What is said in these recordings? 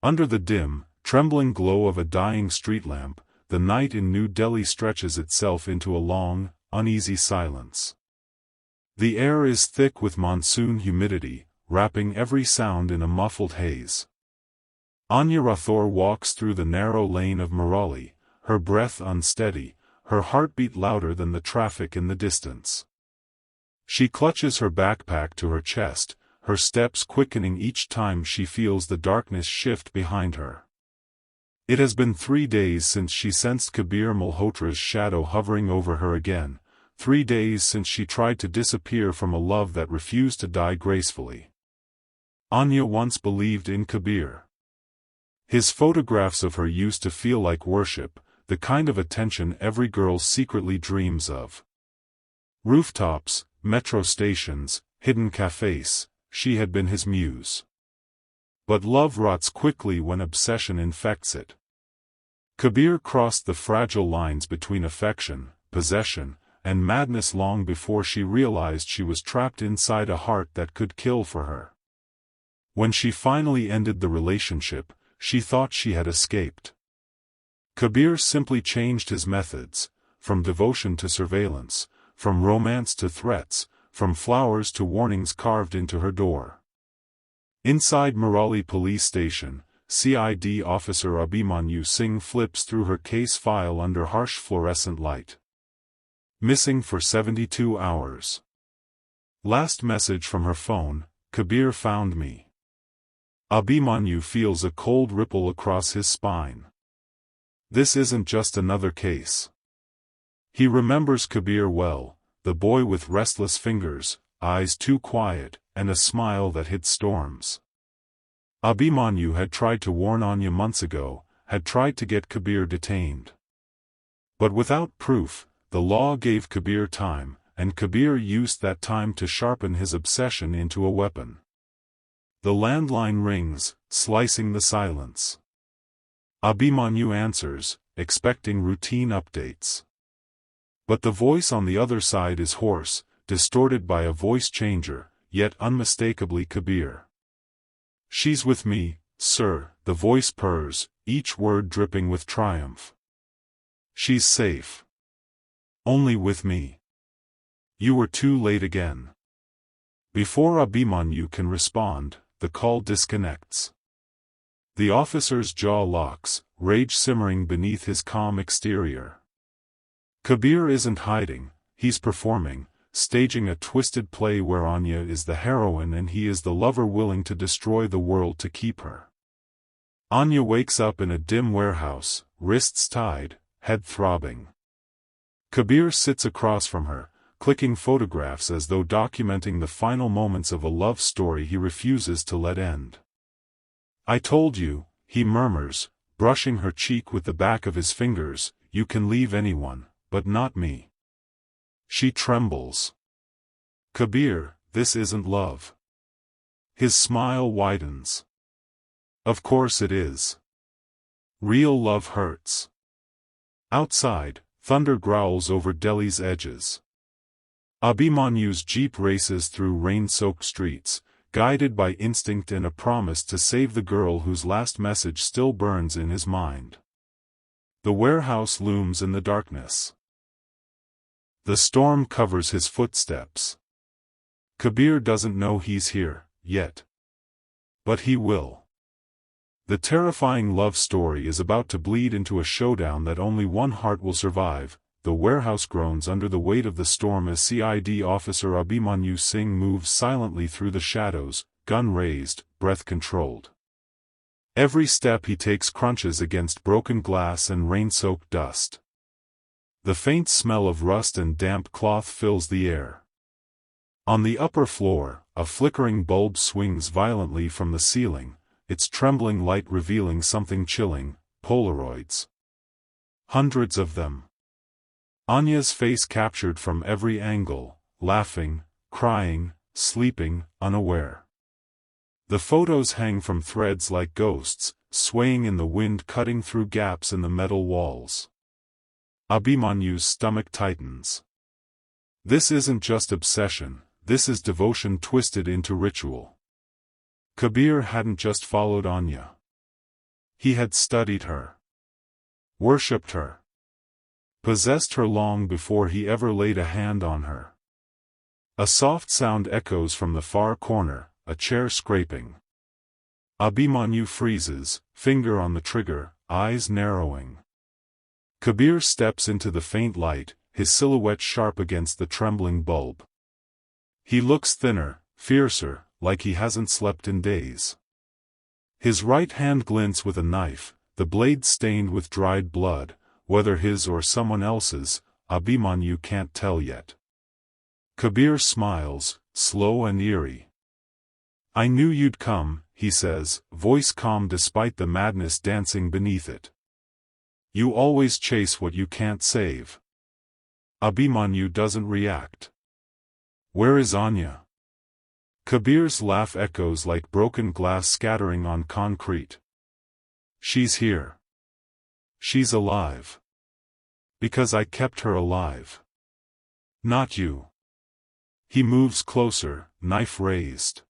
Under the dim, trembling glow of a dying street lamp, the night in New Delhi stretches itself into a long, uneasy silence. The air is thick with monsoon humidity, wrapping every sound in a muffled haze. Aanya Rathore walks through the narrow lane of Murali, her breath unsteady, her heartbeat louder than the traffic in the distance. She clutches her backpack to her chest, her steps quickening each time she feels the darkness shift behind her. It has been 3 days since she sensed Kabir Malhotra's shadow hovering over her again, 3 days since she tried to disappear from a love that refused to die gracefully. Anya once believed in Kabir. His photographs of her used to feel like worship, the kind of attention every girl secretly dreams of. Rooftops, metro stations, hidden cafes, she had been his muse. But love rots quickly when obsession infects it. Kabir crossed the fragile lines between affection, possession, and madness long before she realized she was trapped inside a heart that could kill for her. When she finally ended the relationship, she thought she had escaped. Kabir simply changed his methods, from devotion to surveillance, from romance to threats, from flowers to warnings carved into her door. Inside Murali police station, CID officer Abhimanyu Singh flips through her case file under harsh fluorescent light. Missing for 72 hours. Last message from her phone, Kabir found me. Abhimanyu feels a cold ripple across his spine. This isn't just another case. He remembers Kabir well, the boy with restless fingers, eyes too quiet, and a smile that hid storms. Abhimanyu had tried to warn Anya months ago, had tried to get Kabir detained. But without proof, the law gave Kabir time, and Kabir used that time to sharpen his obsession into a weapon. The landline rings, slicing the silence. Abhimanyu answers, expecting routine updates. But the voice on the other side is hoarse, distorted by a voice changer, yet unmistakably Kabir. "She's with me, sir," the voice purrs, each word dripping with triumph. "She's safe. Only with me. You were too late again." Before Abhimanyu can respond, the call disconnects. The officer's jaw locks, rage simmering beneath his calm exterior. Kabir isn't hiding, he's performing, staging a twisted play where Anya is the heroine and he is the lover willing to destroy the world to keep her. Anya wakes up in a dim warehouse, wrists tied, head throbbing. Kabir sits across from her, clicking photographs as though documenting the final moments of a love story he refuses to let end. "I told you," he murmurs, brushing her cheek with the back of his fingers, "you can leave anyone, but not me." She trembles. "Kabir, this isn't love." His smile widens. "Of course it is. Real love hurts." Outside, thunder growls over Delhi's edges. Abhimanyu's jeep races through rain-soaked streets, guided by instinct and a promise to save the girl whose last message still burns in his mind. The warehouse looms in the darkness. The storm covers his footsteps. Kabir doesn't know he's here, yet. But he will. The terrifying love story is about to bleed into a showdown that only one heart will survive. The warehouse groans under the weight of the storm as CID officer Abhimanyu Singh moves silently through the shadows, gun raised, breath controlled. Every step he takes crunches against broken glass and rain-soaked dust. The faint smell of rust and damp cloth fills the air. On the upper floor, a flickering bulb swings violently from the ceiling, its trembling light revealing something chilling: Polaroids. Hundreds of them. Anya's face captured from every angle, laughing, crying, sleeping, unaware. The photos hang from threads like ghosts, swaying in the wind, cutting through gaps in the metal walls. Abhimanyu's stomach tightens. This isn't just obsession, this is devotion twisted into ritual. Kabir hadn't just followed Anya. He had studied her, worshipped her, possessed her long before he ever laid a hand on her. A soft sound echoes from the far corner, a chair scraping. Abhimanyu freezes, finger on the trigger, eyes narrowing. Kabir steps into the faint light, his silhouette sharp against the trembling bulb. He looks thinner, fiercer, like he hasn't slept in days. His right hand glints with a knife, the blade stained with dried blood, whether his or someone else's, Abhimanyu can't tell yet. Kabir smiles, slow and eerie. "I knew you'd come," he says, voice calm despite the madness dancing beneath it. "You always chase what you can't save." Abhimanyu doesn't react. "Where is Anya?" Kabir's laugh echoes like broken glass scattering on concrete. "She's here. She's alive. Because I kept her alive. Not you." He moves closer, knife raised.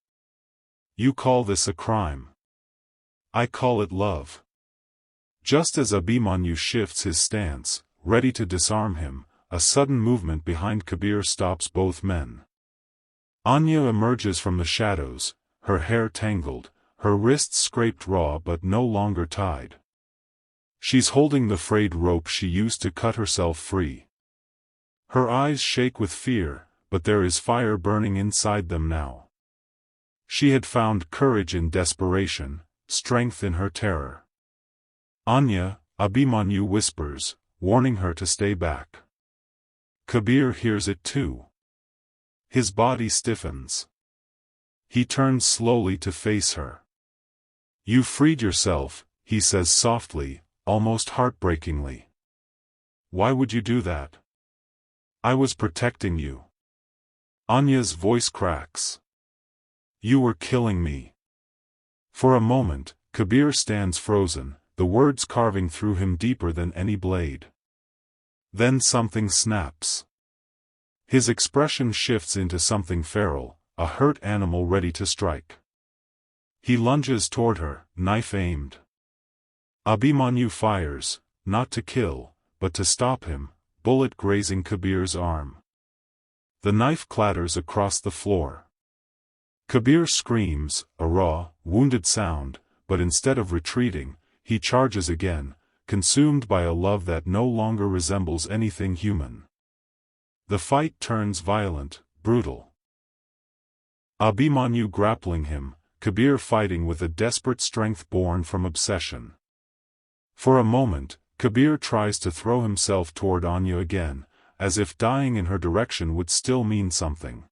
"You call this a crime. I call it love." Just as Abhimanyu shifts his stance, ready to disarm him, a sudden movement behind Kabir stops both men. Anya emerges from the shadows, her hair tangled, her wrists scraped raw but no longer tied. She's holding the frayed rope she used to cut herself free. Her eyes shake with fear, but there is fire burning inside them now. She had found courage in desperation, strength in her terror. "Anya," Abhimanyu whispers, warning her to stay back. Kabir hears it too. His body stiffens. He turns slowly to face her. "You freed yourself," he says softly, almost heartbreakingly. "Why would you do that?" "I was protecting you." Anya's voice cracks. "You were killing me." For a moment, Kabir stands frozen, the words carving through him deeper than any blade. Then something snaps. His expression shifts into something feral, a hurt animal ready to strike. He lunges toward her, knife aimed. Abhimanyu fires, not to kill, but to stop him, bullet grazing Kabir's arm. The knife clatters across the floor. Kabir screams, a raw, wounded sound, but instead of retreating, he charges again, consumed by a love that no longer resembles anything human. The fight turns violent, brutal. Abhimanyu grappling him, Kabir fighting with a desperate strength born from obsession. For a moment, Kabir tries to throw himself toward Anya again, as if dying in her direction would still mean something.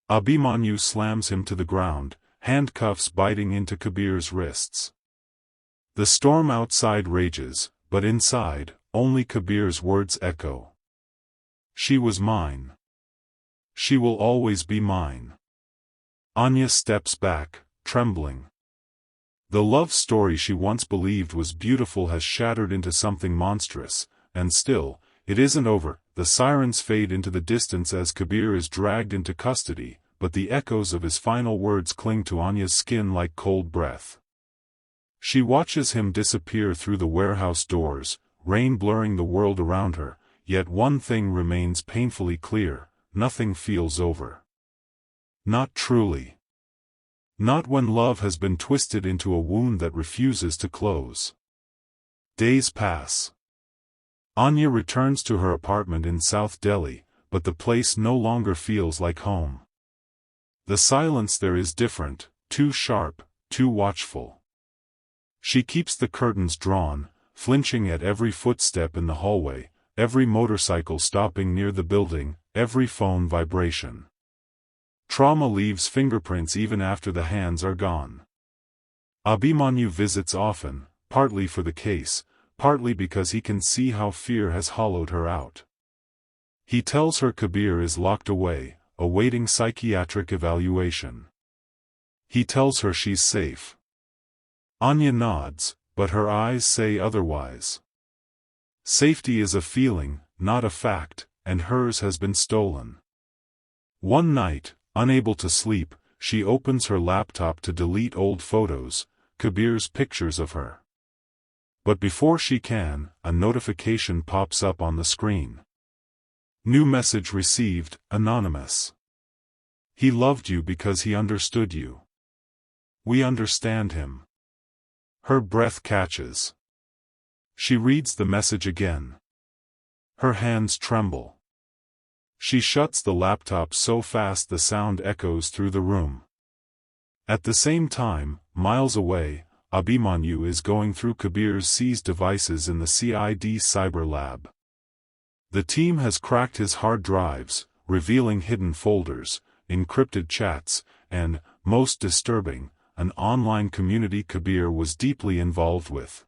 Abhimanyu slams him to the ground, handcuffs biting into Kabir's wrists. The storm outside rages, but inside, only Kabir's words echo. "She was mine. She will always be mine." Anya steps back, trembling. The love story she once believed was beautiful has shattered into something monstrous, and still, it isn't over. The sirens fade into the distance as Kabir is dragged into custody, but the echoes of his final words cling to Anya's skin like cold breath. She watches him disappear through the warehouse doors, rain blurring the world around her, yet one thing remains painfully clear: nothing feels over. Not truly. Not when love has been twisted into a wound that refuses to close. Days pass. Anya returns to her apartment in South Delhi, but the place no longer feels like home. The silence there is different, too sharp, too watchful. She keeps the curtains drawn, flinching at every footstep in the hallway, every motorcycle stopping near the building, every phone vibration. Trauma leaves fingerprints even after the hands are gone. Abhimanyu visits often, partly for the case, partly because he can see how fear has hollowed her out. He tells her Kabir is locked away, awaiting psychiatric evaluation. He tells her she's safe. Anya nods, but her eyes say otherwise. Safety is a feeling, not a fact, and hers has been stolen. One night, unable to sleep, she opens her laptop to delete old photos, Kabir's pictures of her. But before she can, a notification pops up on the screen. New message received, anonymous. He loved you because he understood you. We understand him. Her breath catches. She reads the message again. Her hands tremble. She shuts the laptop so fast the sound echoes through the room. At the same time, miles away, Abhimanyu is going through Kabir's seized devices in the CID cyber lab. The team has cracked his hard drives, revealing hidden folders, encrypted chats, and, most disturbing, an online community Kabir was deeply involved with.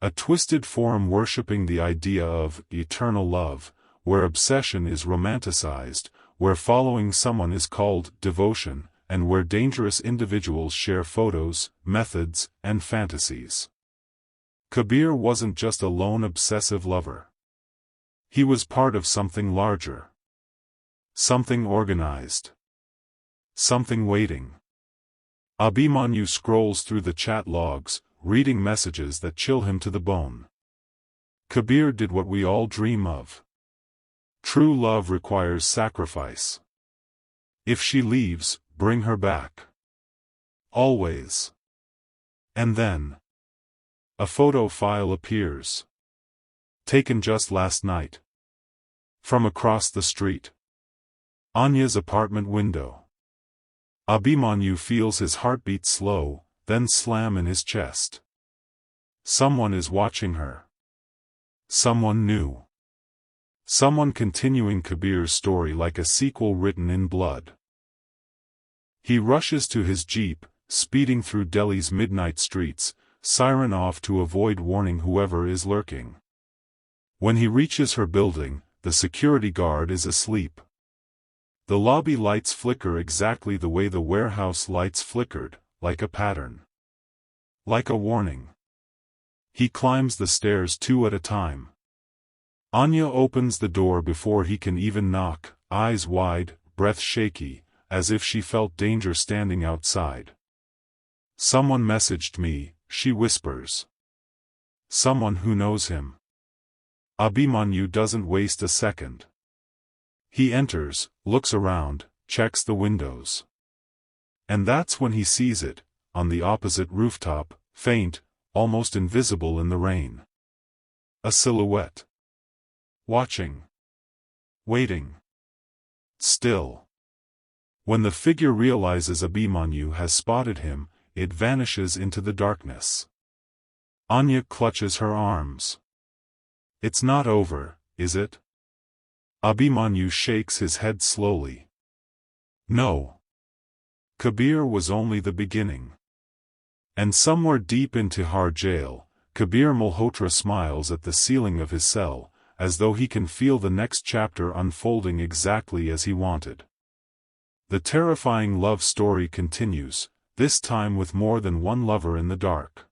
A twisted forum worshipping the idea of eternal love, where obsession is romanticized, where following someone is called devotion, and where dangerous individuals share photos, methods, and fantasies. Kabir wasn't just a lone obsessive lover. He was part of something larger. Something organized. Something waiting. Abhimanyu scrolls through the chat logs, reading messages that chill him to the bone. Kabir did what we all dream of. True love requires sacrifice. If she leaves, bring her back. Always. And then a photo file appears. Taken just last night. From across the street. Anya's apartment window. Abhimanyu feels his heartbeat slow, then slam in his chest. Someone is watching her. Someone new. Someone continuing Kabir's story like a sequel written in blood. He rushes to his jeep, speeding through Delhi's midnight streets, siren off to avoid warning whoever is lurking. When he reaches her building, the security guard is asleep. The lobby lights flicker exactly the way the warehouse lights flickered, like a pattern. Like a warning. He climbs the stairs 2 at a time. Anya opens the door before he can even knock, eyes wide, breath shaky, as if she felt danger standing outside. Someone messaged me, she whispers. Someone who knows him. Abhimanyu doesn't waste a second. He enters, looks around, checks the windows. And that's when he sees it, on the opposite rooftop, faint, almost invisible in the rain. A silhouette. Watching. Waiting. Still. When the figure realizes Abhimanyu has spotted him, it vanishes into the darkness. Anya clutches her arms. It's not over, is it? Abhimanyu shakes his head slowly. No. Kabir was only the beginning. And somewhere deep in Tihar jail, Kabir Malhotra smiles at the ceiling of his cell, as though he can feel the next chapter unfolding exactly as he wanted. The terrifying love story continues, this time with more than one lover in the dark.